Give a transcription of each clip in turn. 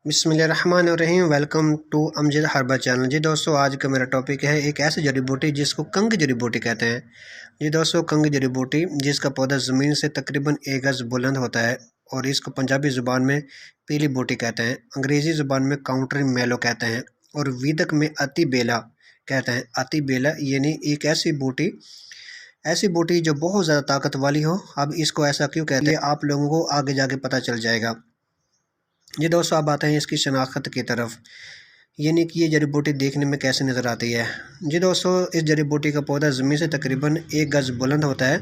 بسم اللہ الرحمن الرحیم۔ Welcome to Amjad Herba channel. جی دوستو، آج کا میرا ٹاپک ہے ایک ایسی جڑی بوٹی جس کو کنگ جڑی بوٹی کہتے ہیں۔ جی دوستو، کنگ جڑی بوٹی جس کا پودا زمین سے تقریباً 1 گز بلند ہوتا ہے اور اس کو پنجابی زبان میں پیلی بوٹی کہتے ہیں، انگریزی زبان میں کاؤنٹر میلو کہتے ہیں اور ویدک میں اتی بیلا کہتے ہیں۔ اتی بیلا یعنی ایک ایسی بوٹی جو بہت زیادہ طاقت والی ہو۔ اب اس کو ایسا کیوں کہتے ہیں آپ لوگوں کو آگے جا کے پتہ چل جائے گا۔ یہ دوستو اب آتے ہیں اس کی شناخت کی طرف، یعنی کہ یہ جڑی بوٹی دیکھنے میں کیسے نظر آتی ہے۔ جی دوستو، اس جڑی بوٹی کا پودا زمین سے تقریباً 1 گز بلند ہوتا ہے،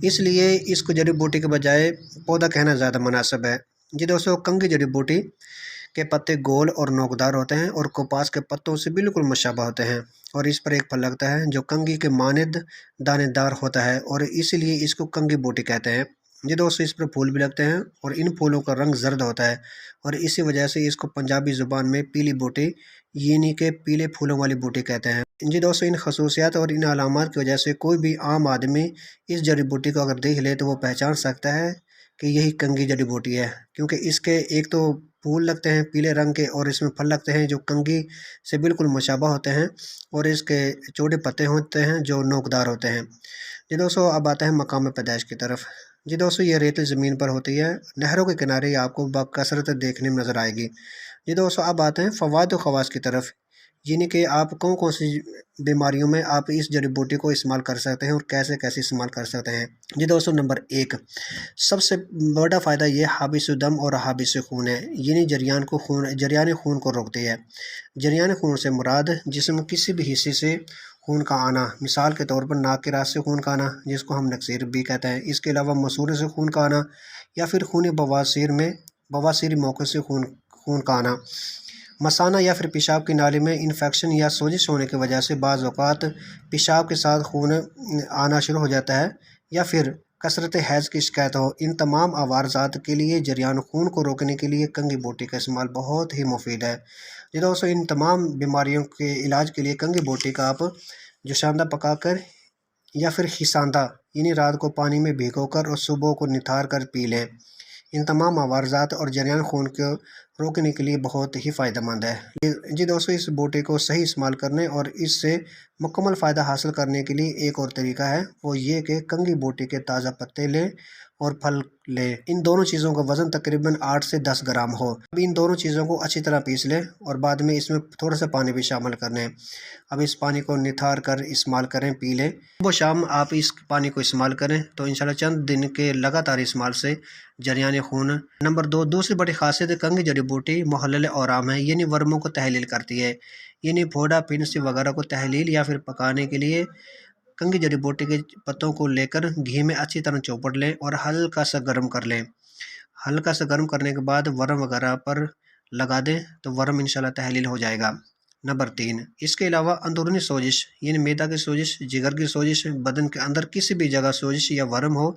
اس لیے اس کو جڑی بوٹی کے بجائے پودا کہنا زیادہ مناسب ہے۔ جی دوستو، کنگی جڑی بوٹی کے پتے گول اور نوکدار ہوتے ہیں اور کپاس کے پتوں سے بالکل مشابہ ہوتے ہیں، اور اس پر ایک پھل لگتا ہے جو کنگی کے مانند دانے دار ہوتا ہے اور اسی لیے اس کو کنگی بوٹی کہتے ہیں۔ یہ دوستو، اس پر پھول بھی لگتے ہیں اور ان پھولوں کا رنگ زرد ہوتا ہے اور اسی وجہ سے اس کو پنجابی زبان میں پیلی بوٹی یعنی کہ پیلے پھولوں والی بوٹی کہتے ہیں۔ جی دوستو، ان خصوصیات اور ان علامات کی وجہ سے کوئی بھی عام آدمی اس جڑی بوٹی کو اگر دیکھ لے تو وہ پہچان سکتا ہے کہ یہی کنگی جڑی بوٹی ہے، کیونکہ اس کے ایک تو پھول لگتے ہیں پیلے رنگ کے اور اس میں پھل لگتے ہیں جو کنگی سے بالکل مشابہ ہوتے ہیں اور اس کے چھوٹے پتے ہوتے ہیں جو نوکدار ہوتے ہیں۔ جی دوستو، اب آتے ہیں مقام پیدائش کی طرف۔ جی دوستو، یہ ریتلی زمین پر ہوتی ہے، نہروں کے کنارے آپ کو بکثرت دیکھنے میں نظر آئے گی۔ جی دوستو، اب آتے ہیں فوائد و خواص کی طرف، یعنی کہ آپ کون سی بیماریوں میں آپ اس جڑی بوٹی کو استعمال کر سکتے ہیں اور کیسے استعمال کر سکتے ہیں۔ جی دوستو، نمبر 1، سب سے بڑا فائدہ یہ حابس دم اور حابس خون ہے، یعنی جریان خون کو روکتی ہے۔ جریان خون سے مراد جسم کسی بھی حصے سے خون کا آنا، مثال کے طور پر ناک کے راستے سے خون کا آنا جس کو ہم نکسیر بھی کہتے ہیں، اس کے علاوہ مسوڑے سے خون کا آنا یا پھر خونی بواسیری موقع سے خون کا آنا، مثانہ یا پھر پیشاب کی نالی میں انفیکشن یا سوزش ہونے کی وجہ سے بعض اوقات پیشاب کے ساتھ خون آنا شروع ہو جاتا ہے، یا پھر کثرت حیض کی شکایت ہو۔ ان تمام عوارضات کے لیے جریان خون کو روکنے کے لیے کنگی بوٹی کا استعمال بہت ہی مفید ہے۔ جی دوستو، ان تمام بیماریوں کے علاج کے لیے کنگی بوٹی کا آپ جوشاندہ پکا کر یا پھر خساندہ یعنی رات کو پانی میں بھگو کر اور صبح کو نتھار کر پی لیں۔ ان تمام عوارضات اور جریان خون کو روکنے کے لیے بہت ہی فائدہ مند ہے۔ جی دوستو، اس بوٹی کو صحیح استعمال کرنے اور اس سے مکمل فائدہ حاصل کرنے کے لیے ایک اور طریقہ ہے، وہ یہ کہ کنگی بوٹی کے تازہ پتے لیں اور پھل لیں۔ ان دونوں چیزوں کا وزن تقریباً 8 سے 10 گرام ہو۔ اب ان دونوں چیزوں کو اچھی طرح پیس لیں اور بعد میں اس میں تھوڑا سا پانی بھی شامل کر لیں۔ اب اس پانی کو نتھار کر استعمال کریں، پی لیں۔ صبح شام آپ اس پانی کو استعمال کریں تو انشاءاللہ چند دن کے لگاتار استعمال سے جریان خون۔ نمبر 2، دوسری بڑی خاصیت کنگی جڑی بوٹی محلل اورام ہے، یعنی ورموں کو تحلیل کرتی ہے، یعنی پھوڑا پھنسی وغیرہ کو تحلیل یا پھر پکانے کے لیے کنگی جڑی بوٹی کے پتوں کو لے کر گھی میں اچھی طرح چوپڑ لیں اور ہلکا سا گرم کر لیں۔ ہلکا سا گرم کرنے کے بعد ورم وغیرہ پر لگا دیں تو ورم انشاءاللہ تحلیل ہو جائے گا۔ نمبر 3، اس کے علاوہ اندرونی سوزش یعنی معدہ کی سوزش، جگر کی سوزش، بدن کے اندر کسی بھی جگہ سوزش یا ورم ہو،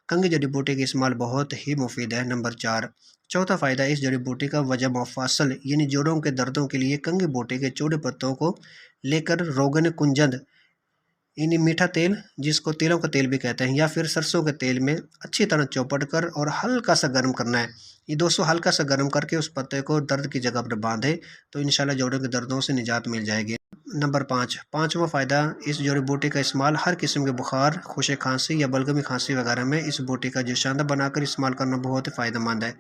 کنگی جڑی بوٹی کا استعمال بہت ہی مفید ہے۔ نمبر 4، چوتھا فائدہ اس جڑی بوٹی کا وجہ مفاصل یعنی جوڑوں کے دردوں کے لیے کنگی بوٹی کے چھوٹے پتوں کو لے کر روغن کنجد یعنی میٹھا تیل جس کو تیلوں کا تیل بھی کہتے ہیں یا پھر سرسوں کے تیل میں اچھی طرح چوپڑ کر اور ہلکا سا گرم کرنا ہے۔ یہ دوستو ہلکا سا گرم کر کے اس پتے کو درد کی جگہ پر باندھے تو انشاءاللہ جوڑوں کے دردوں سے نجات مل جائے گی۔ نمبر 5، پانچواں فائدہ اس جڑی بوٹی کا استعمال ہر قسم کے بخار، خشک کھانسی یا بلغمی کھانسی وغیرہ میں اس بوٹی کا جوشاندہ بنا کر استعمال کرنا بہت فائدہ مند ہے۔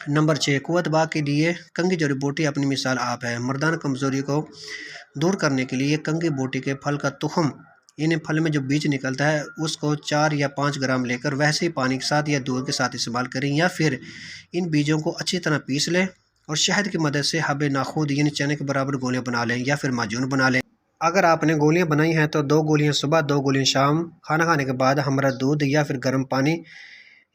نمبر 6، قوت باغ کے لیے کنگی جڑی بوٹی اپنی مثال آپ ہے۔ مردانہ کمزوری کو دور کرنے کے لیے کنگی بوٹی کے پھل کا تخم یعنی پھل میں جو بیج نکلتا ہے اس کو 4 یا 5 گرام لے کر ویسے ہی پانی کے ساتھ یا دودھ کے ساتھ استعمال کریں، یا پھر ان بیجوں کو اچھی طرح پیس لیں اور شہد کی مدد سے حب ناخود یعنی چنے کے برابر گولیاں بنا لیں یا پھر معجون بنا لیں۔ اگر آپ نے گولیاں بنائی ہیں تو 2 گولیاں صبح، 2 گولیاں شام کھانا کھانے کے بعد ہمراہ دودھ یا پھر گرم پانی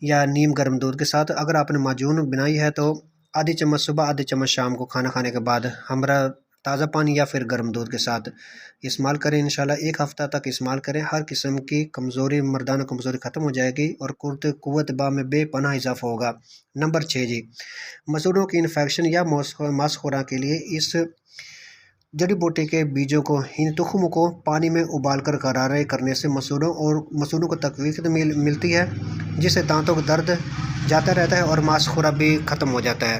یا نیم گرم دودھ کے ساتھ۔ اگر آپ نے معجون بنائی ہے تو آدھی چمچ صبح، آدھی چمچ شام کو کھانا کھانے کے بعد ہمراہ تازہ پانی یا پھر گرم دودھ کے ساتھ استعمال کریں۔ انشاءاللہ 1 ہفتہ تک استعمال کریں، ہر قسم کی کمزوری، مردانہ کمزوری ختم ہو جائے گی اور قوت باہ میں بے پناہ اضافہ ہوگا۔ نمبر 6 جی، مسوڑوں کی انفیکشن یا ماس خوراک کے لیے اس جڑی بوٹی کے بیجوں کو تخم کو پانی میں ابال کر غرارے کرنے سے مسوڑوں کو تقویت ملتی ہے، جس سے دانتوں کا درد جاتا رہتا ہے اور ماس خورا بھی ختم ہو جاتا ہے۔